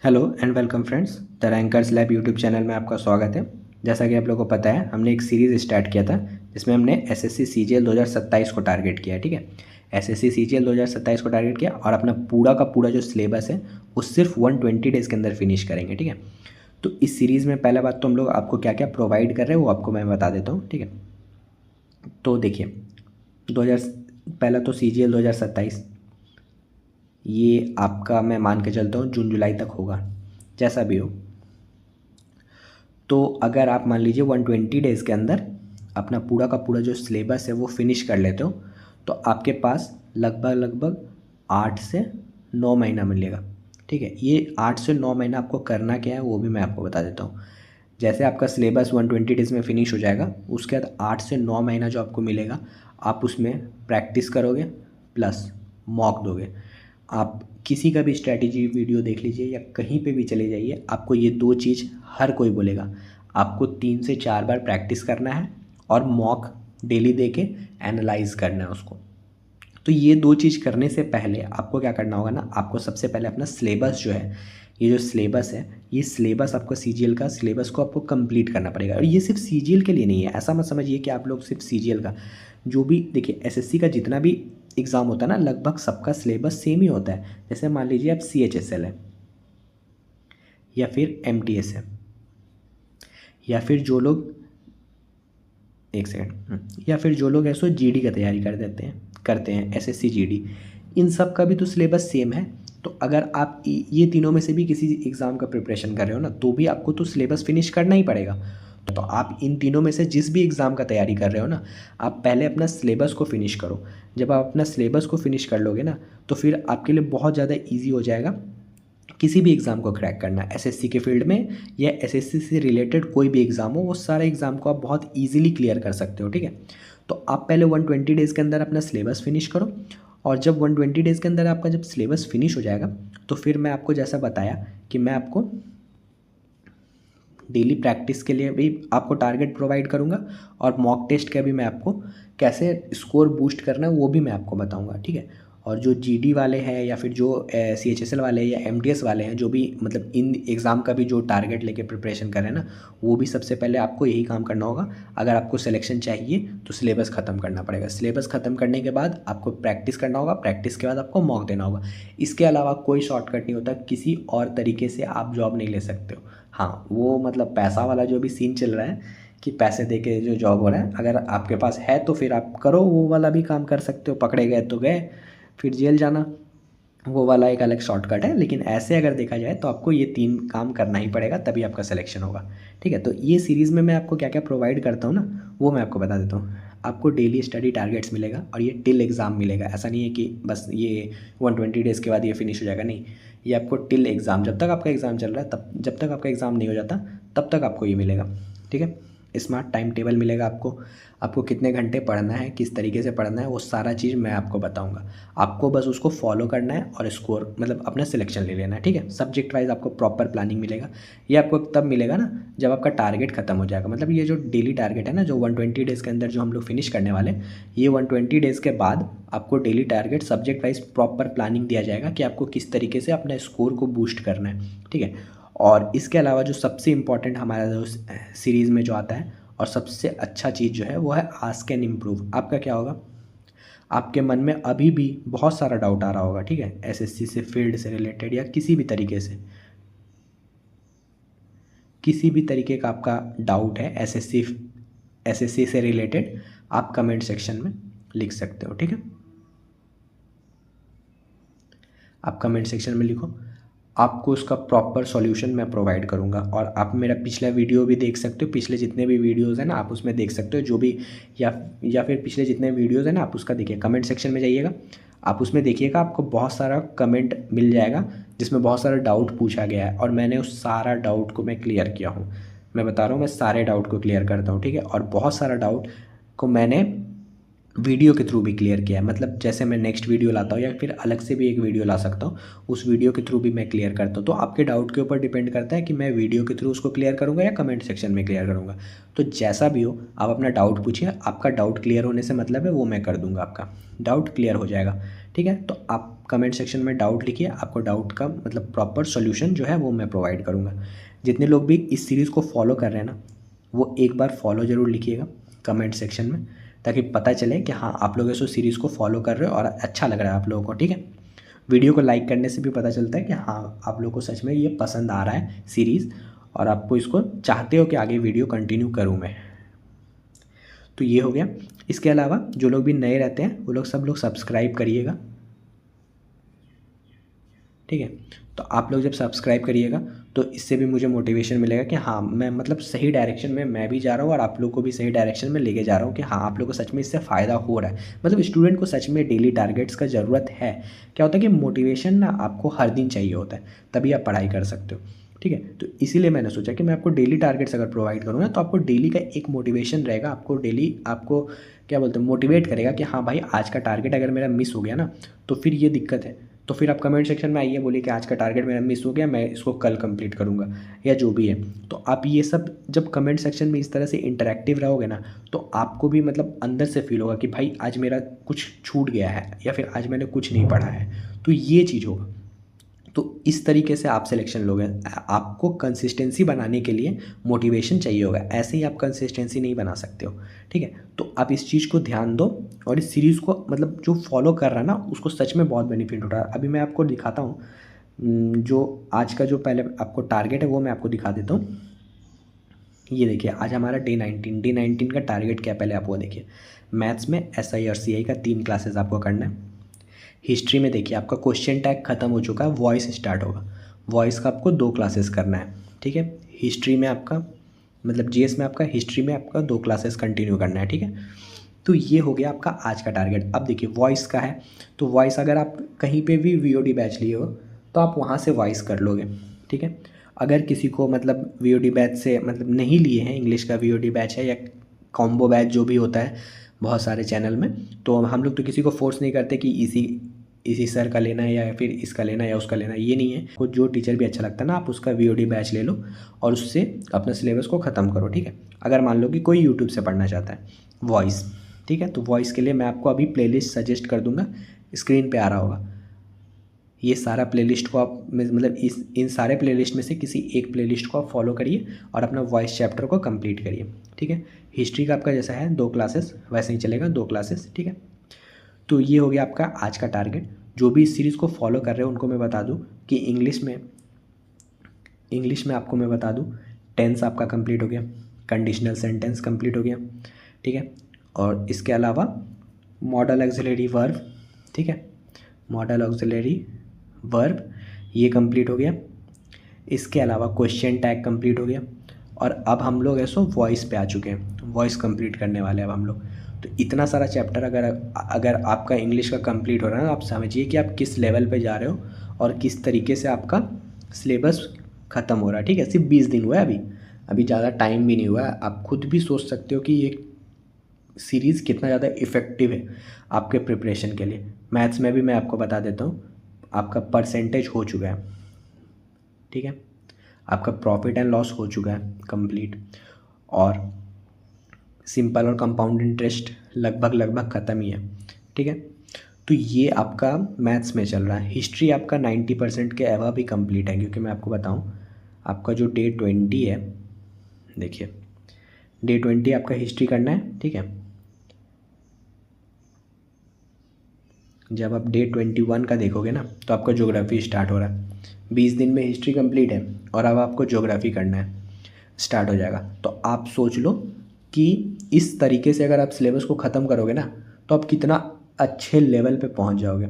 Hello and welcome friends, the rankers lab YouTube channel में आपका स्वागत है। जैसा कि आप लोगों को पता है, हमने एक सीरीज़ स्टार्ट किया था जिसमें हमने एसएससी सीजीएल 2027 को टारगेट किया है। ठीक है, एसएससी सीजीएल 2027 को टारगेट किया और अपना पूरा का पूरा जो सिलेबस है वो सिर्फ 120 डेज़ के अंदर फिनिश करेंगे। ठीक है, तो इस सीरीज़ में पहला बात तो हम लोग आपको क्या क्या प्रोवाइड कर रहे हैं वो आपको मैं बता देता हूँ। ठीक है, तो देखिए 2000 पहला तो सीजीएल 2027 ये आपका मैं मान के चलता हूँ जून जुलाई तक होगा, जैसा भी हो। तो अगर आप मान लीजिए 120 डेज़ के अंदर अपना पूरा का पूरा जो सिलेबस है वो फिनिश कर लेते हो तो आपके पास लगभग 8 से 9 महीना मिलेगा। ठीक है, ये 8 से 9 महीना आपको करना क्या है वो भी मैं आपको बता देता हूँ। जैसे आपका सिलेबस 120 डेज़ में फिनिश हो जाएगा, उसके बाद 8 से 9 महीना जो आपको मिलेगा आप उसमें प्रैक्टिस करोगे प्लस मॉक दोगे। आप किसी का भी स्ट्रैटेजी वीडियो देख लीजिए या कहीं पे भी चले जाइए, आपको ये दो चीज़ हर कोई बोलेगा। आपको 3 से 4 बार प्रैक्टिस करना है और मॉक डेली दे के एनालाइज करना है उसको। तो ये दो चीज़ करने से पहले आपको क्या करना होगा ना, आपको सबसे पहले अपना सिलेबस जो है, ये जो सिलेबस है, ये सिलेबस आपको सीजीएल का सिलेबस को आपको कंप्लीट करना पड़ेगा। और ये सिर्फ सीजीएल के लिए नहीं है, ऐसा मत समझिए कि आप लोग सिर्फ सीजीएल का, जो भी देखिए एसएससी का जितना भी एग्ज़ाम होता है ना, लगभग सबका सिलेबस सेम ही होता है। जैसे मान लीजिए आप सीएचएसएल है या फिर एमटीएस है या फिर जो लोग एक सेकंड या फिर जो लोग ऐसो जीडी का तैयारी करते हैं एसएससी जीडी, इन सब का भी तो सिलेबस सेम है। तो अगर आप ये तीनों में से भी किसी एग्ज़ाम का प्रिपरेशन कर रहे हो ना, तो भी आपको तो सिलेबस फिनिश करना ही पड़ेगा। तो आप इन तीनों में से जिस भी एग्ज़ाम का तैयारी कर रहे हो ना, आप पहले अपना सिलेबस को फिनिश करो। जब आप अपना सिलेबस को फिनिश कर लोगे ना, तो फिर आपके लिए बहुत ज़्यादा ईजी हो जाएगा किसी भी एग्ज़ाम को क्रैक करना। एसएससी के फील्ड में या एसएससी से रिलेटेड कोई भी एग्ज़ाम हो, वो सारे एग्ज़ाम को आप बहुत ईजिली क्लियर कर सकते हो। ठीक है, तो आप पहले 120 डेज़ के अंदर अपना सिलेबस फिनिश करो और जब 120 डेज़ के अंदर आपका जब सिलेबस फिनिश हो जाएगा तो फिर मैं आपको जैसा बताया कि मैं आपको डेली प्रैक्टिस के लिए भी आपको टारगेट प्रोवाइड करूँगा और मॉक टेस्ट का भी मैं आपको कैसे स्कोर बूस्ट करना है वो भी मैं आपको बताऊँगा। ठीक है, और जो जीडी वाले हैं या फिर जो सीएचएसएल वाले हैं या एमटीएस वाले हैं, जो भी मतलब इन एग्ज़ाम का भी जो टारगेट लेके प्रिपरेशन कर रहे हैं ना, वो भी सबसे पहले आपको यही काम करना होगा। अगर आपको सिलेक्शन चाहिए तो सिलेबस ख़त्म करना पड़ेगा। सिलेबस ख़त्म करने के बाद आपको प्रैक्टिस करना होगा, प्रैक्टिस के बाद आपको मॉक देना होगा। इसके अलावा कोई शॉर्टकट नहीं होता, किसी और तरीके से आप जॉब नहीं ले सकते हो। हाँ, वो मतलब पैसा वाला जो भी सीन चल रहा है कि पैसे दे के जो जॉब हो रहा है, अगर आपके पास है तो फिर आप करो, वो वाला भी काम कर सकते हो। पकड़े गए तो गए, फिर जेल जाना, वो वाला एक अलग शॉर्टकट है। लेकिन ऐसे अगर देखा जाए तो आपको ये 3 काम करना ही पड़ेगा, तभी आपका सिलेक्शन होगा। ठीक है, तो ये सीरीज़ में मैं आपको क्या क्या प्रोवाइड करता हूँ ना, वो मैं आपको बता देता हूँ। आपको डेली स्टडी टारगेट्स मिलेगा और ये टिल एग्ज़ाम मिलेगा। ऐसा नहीं है कि बस ये 120 डेज़ के बाद ये फिनिश हो जाएगा, नहीं। ये आपको टिल एग्ज़ाम, जब तक आपका एग्ज़ाम चल रहा है, तब जब तक आपका एग्ज़ाम नहीं हो जाता तब तक आपको ये मिलेगा। ठीक है, स्मार्ट टाइम टेबल मिलेगा आपको कितने घंटे पढ़ना है, किस तरीके से पढ़ना है, वो सारा चीज़ मैं आपको बताऊंगा। आपको बस उसको फॉलो करना है और स्कोर मतलब अपना सिलेक्शन ले लेना है। ठीक है, सब्जेक्ट वाइज आपको प्रॉपर प्लानिंग मिलेगा। ये आपको तब मिलेगा ना जब आपका टारगेट खत्म हो जाएगा। मतलब ये जो डेली टारगेट है ना, जो 120 डेज़ के अंदर जो हम लोग फिनिश करने वाले, ये 120 डेज़ के बाद आपको daily target subject wise proper planning दिया जाएगा कि आपको किस तरीके से अपना स्कोर को बूस्ट करना है। ठीक है, और इसके अलावा जो सबसे इम्पॉर्टेंट हमारा जो सीरीज़ में जो आता है और सबसे अच्छा चीज़ जो है वो है आस्क एंड इम्प्रूव। आपका क्या होगा, आपके मन में अभी भी बहुत सारा डाउट आ रहा होगा। ठीक है, एसएससी से फील्ड से रिलेटेड या किसी भी तरीके से, किसी भी तरीके का आपका डाउट है एसएससी से रिलेटेड, आप कमेंट सेक्शन में लिख सकते हो। ठीक है, आप कमेंट सेक्शन में लिखो, आपको उसका प्रॉपर सॉल्यूशन मैं प्रोवाइड करूंगा। और आप मेरा पिछला वीडियो भी देख सकते हो, पिछले जितने भी वीडियोस हैं ना आप उसमें देख सकते हो, जो भी या फिर पिछले जितने वीडियोस हैं ना आप उसका देखिए। कमेंट सेक्शन में जाइएगा, आप उसमें देखिएगा, आपको बहुत सारा कमेंट मिल जाएगा जिसमें बहुत सारा डाउट पूछा गया है और मैंने उस सारा डाउट को मैं क्लियर किया हूँ। मैं बता रहा हूँ, मैं सारे डाउट को क्लियर करता हूँ। ठीक है, और बहुत सारा डाउट को मैंने वीडियो के थ्रू भी क्लियर किया है। मतलब जैसे मैं नेक्स्ट वीडियो लाता हूँ या फिर अलग से भी एक वीडियो ला सकता हूँ, उस वीडियो के थ्रू भी मैं क्लियर करता हूँ। तो आपके डाउट के ऊपर डिपेंड करता है कि मैं वीडियो के थ्रू उसको क्लियर करूँगा या कमेंट सेक्शन में क्लियर करूँगा। तो जैसा भी हो आप अपना डाउट पूछिए, आपका डाउट क्लियर होने से मतलब है वो मैं कर दूँगा, आपका डाउट क्लियर हो जाएगा। ठीक है। तो आप कमेंट सेक्शन में डाउट लिखिए, आपको डाउट का मतलब प्रॉपर सॉल्यूशन जो है वो मैं प्रोवाइड करूँगा। जितने लोग भी इस सीरीज़ को फॉलो कर रहे हैं ना, वो एक बार फॉलो ज़रूर लिखिएगा कमेंट सेक्शन में, ताकि पता चले कि हाँ आप लोग इस सीरीज़ को फॉलो कर रहे हो और अच्छा लग रहा है आप लोगों को, ठीक है। वीडियो को लाइक करने से भी पता चलता है कि हाँ आप लोग को सच में ये पसंद आ रहा है सीरीज़, और आपको इसको चाहते हो कि आगे वीडियो कंटिन्यू करूँ मैं। तो ये हो गया। इसके अलावा जो लोग भी नए रहते हैं वो लोग सब लोग सब्सक्राइब करिएगा, ठीक है। तो आप लोग जब सब्सक्राइब करिएगा तो इससे भी मुझे मोटिवेशन मिलेगा कि हाँ मैं मतलब सही डायरेक्शन में मैं भी जा रहा हूँ और आप लोग को भी सही डायरेक्शन में लेके जा रहा हूँ कि हाँ आप लोग को सच में इससे फ़ायदा हो रहा है। मतलब स्टूडेंट को सच में डेली टारगेट्स का ज़रूरत है। क्या होता है कि मोटिवेशन ना आपको हर दिन चाहिए होता है, तभी आप पढ़ाई कर सकते हो, ठीक है। तो इसीलिए मैंने सोचा कि मैं आपको डेली टारगेट्स अगर प्रोवाइड करूँगा तो आपको डेली का एक मोटिवेशन रहेगा, आपको डेली आपको क्या बोलते हैं मोटिवेट करेगा कि हाँ भाई आज का टारगेट अगर मेरा मिस हो गया ना तो फिर ये दिक्कत है। तो फिर आप कमेंट सेक्शन में आइए, बोलिए कि आज का टारगेट मेरा मिस हो गया, मैं इसको कल कंप्लीट करूँगा या जो भी है। तो आप ये सब जब कमेंट सेक्शन में इस तरह से इंटरेक्टिव रहोगे ना तो आपको भी मतलब अंदर से फील होगा कि भाई आज मेरा कुछ छूट गया है या फिर आज मैंने कुछ नहीं पढ़ा है, तो ये चीज़ होगा। तो इस तरीके से आप सिलेक्शन लोगे। आपको कंसिस्टेंसी बनाने के लिए मोटिवेशन चाहिए होगा, ऐसे ही आप कंसिस्टेंसी नहीं बना सकते हो, ठीक है। तो आप इस चीज़ को ध्यान दो और इस सीरीज़ को मतलब जो फॉलो कर रहा है ना उसको सच में बहुत बेनिफिट हो रहा है। अभी मैं आपको दिखाता हूँ जो आज का जो पहले आपको टारगेट है वो मैं आपको दिखा देता हूँ। ये देखिए आज हमारा डे 19 का टारगेट क्या है पहले आप वो देखिए। मैथ्स में SI और CI का 3 क्लासेस आपको करना है। हिस्ट्री में देखिए आपका क्वेश्चन टैग खत्म हो चुका है, वॉइस स्टार्ट होगा। वॉइस का आपको 2 क्लासेस करना है, ठीक है। हिस्ट्री में आपका मतलब GS में आपका हिस्ट्री में आपका 2 क्लासेस कंटिन्यू करना है, ठीक है। तो ये हो गया आपका आज का टारगेट। अब देखिए वॉइस का है तो वॉइस अगर आप कहीं पे भी VOD बैच लिए हो तो आप वहाँ से वॉइस कर लोगे, ठीक है। अगर किसी को मतलब VOD बैच से मतलब नहीं लिए हैं, इंग्लिश का VOD बैच है या कॉम्बो बैच जो भी होता है बहुत सारे चैनल में, तो हम लोग तो किसी को फोर्स नहीं करते कि इसी सर का लेना है या फिर इसका लेना है या उसका लेना है, ये नहीं है। को जो टीचर भी अच्छा लगता है ना आप उसका VOD बैच ले लो और उससे अपने सिलेबस को ख़त्म करो, ठीक है। अगर मान लो कि कोई यूट्यूब से पढ़ना चाहता है वॉइस, ठीक है, तो वॉइस के लिए मैं आपको अभी प्लेलिस्ट सजेस्ट कर दूंगा, स्क्रीन पे आ रहा होगा। ये सारा प्लेलिस्ट को आप मतलब इन सारे प्लेलिस्ट में से किसी एक प्लेलिस्ट को आप फॉलो करिए और अपना वॉइस चैप्टर को कंप्लीट करिए, ठीक है। हिस्ट्री का आपका जैसा है 2 क्लासेस वैसे ही चलेगा, 2 क्लासेस, ठीक है। तो ये हो गया आपका आज का टारगेट। जो भी इस सीरीज़ को फॉलो कर रहे हैं उनको मैं बता दूं कि इंग्लिश में आपको मैं बता दूं टेंस आपका कंप्लीट हो गया, कंडीशनल सेंटेंस कंप्लीट हो गया, ठीक है। और इसके अलावा मॉडल ऑक्सिलरी वर्ब, ठीक है, मॉडल ऑक्सिलरी वर्ब ये कंप्लीट हो गया। इसके अलावा क्वेश्चन टैग कंप्लीट हो गया और अब हम लोग ऐसो वॉइस पे आ चुके हैं, वॉइस कंप्लीट करने वाले हैं अब हम लोग। तो इतना सारा चैप्टर अगर आपका इंग्लिश का कंप्लीट हो रहा है ना, आप समझिए कि आप किस लेवल पे जा रहे हो और किस तरीके से आपका सिलेबस ख़त्म हो रहा है, ठीक है। सिर्फ 20 दिन हुआ है अभी ज़्यादा टाइम भी नहीं हुआ है। आप खुद भी सोच सकते हो कि ये सीरीज़ कितना ज़्यादा इफ़ेक्टिव है आपके प्रिपरेशन के लिए। मैथ्स में भी मैं आपको बता देता हूँ आपका परसेंटेज हो चुका है, ठीक है, आपका प्रॉफिट एंड लॉस हो चुका है कंप्लीट, और सिंपल और कंपाउंड इंटरेस्ट लगभग ख़त्म ही है, ठीक है। तो ये आपका मैथ्स में चल रहा है। हिस्ट्री आपका 90% के अबव भी कंप्लीट है, क्योंकि मैं आपको बताऊं आपका जो डे 20 है, देखिए डे 20 आपका हिस्ट्री करना है, ठीक है। जब आप डे 21 का देखोगे ना तो आपका ज्योग्राफी स्टार्ट हो रहा है। 20 दिन में हिस्ट्री कंप्लीट है और अब आपको ज्योग्राफी करना है, स्टार्ट हो जाएगा। तो आप सोच लो कि इस तरीके से अगर आप सिलेबस को ख़त्म करोगे ना तो आप कितना अच्छे लेवल पे पहुंच जाओगे।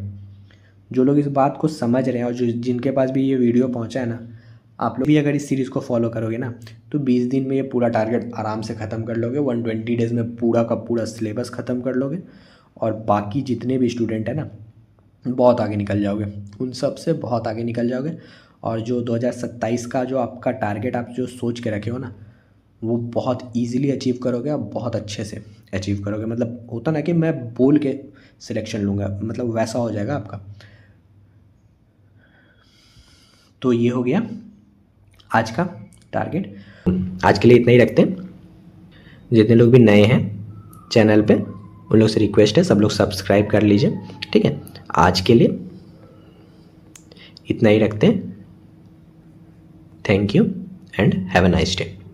जो लोग इस बात को समझ रहे हैं और जिनके पास भी ये वीडियो पहुंचा है ना, आप लोग भी अगर इस सीरीज़ को फॉलो करोगे ना तो 20 दिन में ये पूरा टारगेट आराम से ख़त्म कर लोगे। 120 डेज़ में पूरा का पूरा सिलेबस ख़त्म कर लोगे और बाकी जितने भी स्टूडेंट हैं ना बहुत आगे निकल जाओगे, उन सब से बहुत आगे निकल जाओगे। और जो 2027 का जो आपका टारगेट आप जो सोच के रखे हो ना वो बहुत इजीली अचीव करोगे और बहुत अच्छे से अचीव करोगे। मतलब होता ना कि मैं बोल के सिलेक्शन लूँगा, मतलब वैसा हो जाएगा आपका। तो ये हो गया आज का टारगेट। आज के लिए इतना ही रखते हैं। जितने लोग भी नए हैं चैनल पे उन लोग से रिक्वेस्ट है सब लोग सब्सक्राइब कर लीजिए, ठीक है। आज के लिए इतना ही रखते हैं। Thank you and have a nice day.